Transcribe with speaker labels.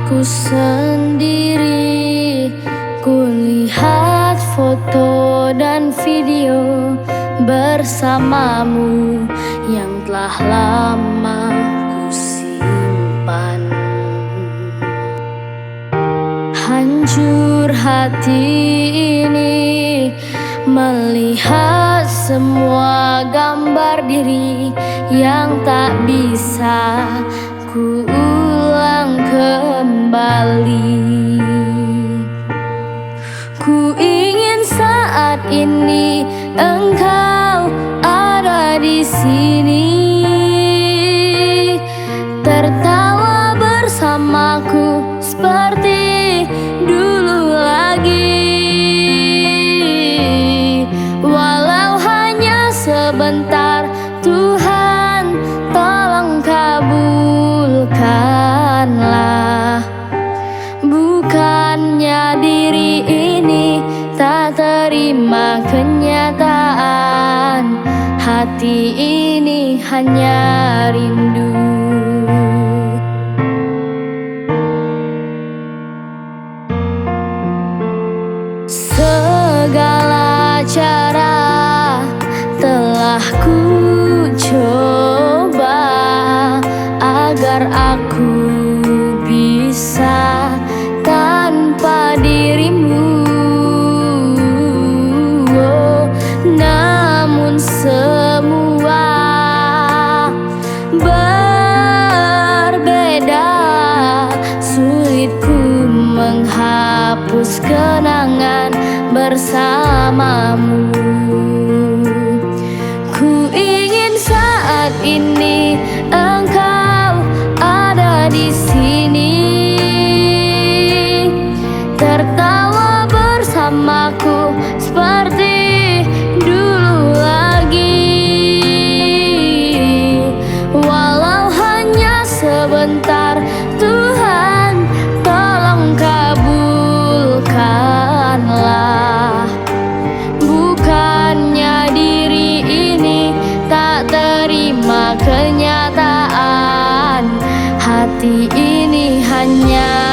Speaker 1: aku sendiri. Kulihat foto dan video bersamamu yang telah lama kusimpan. Hancur hati ini melihat semua gambar diri yang tak bisa ku ulang kembali. Ku ingin saat ini engkau ada di sini, tertawa bersamaku seperti dulu lagi. Walau hanya sebentar, Tuhan tolong kabulkanlah. Bukannya diri ini tak terima kenyataan, hati ini hanya rindu. Segala cara telah ku coba agar aku bisa tanpa dirimu, namun semua berbeda. Sulit ku menghapus kenangan bersamamu. Ku ingin saat ini engkau ada di sini, tertawa bersamaku seperti dulu lagi. Walau hanya sebentar, Tuhan tolong kabulkanlah. Bukannya diri ini tak terima kenyataan, hati ini hanya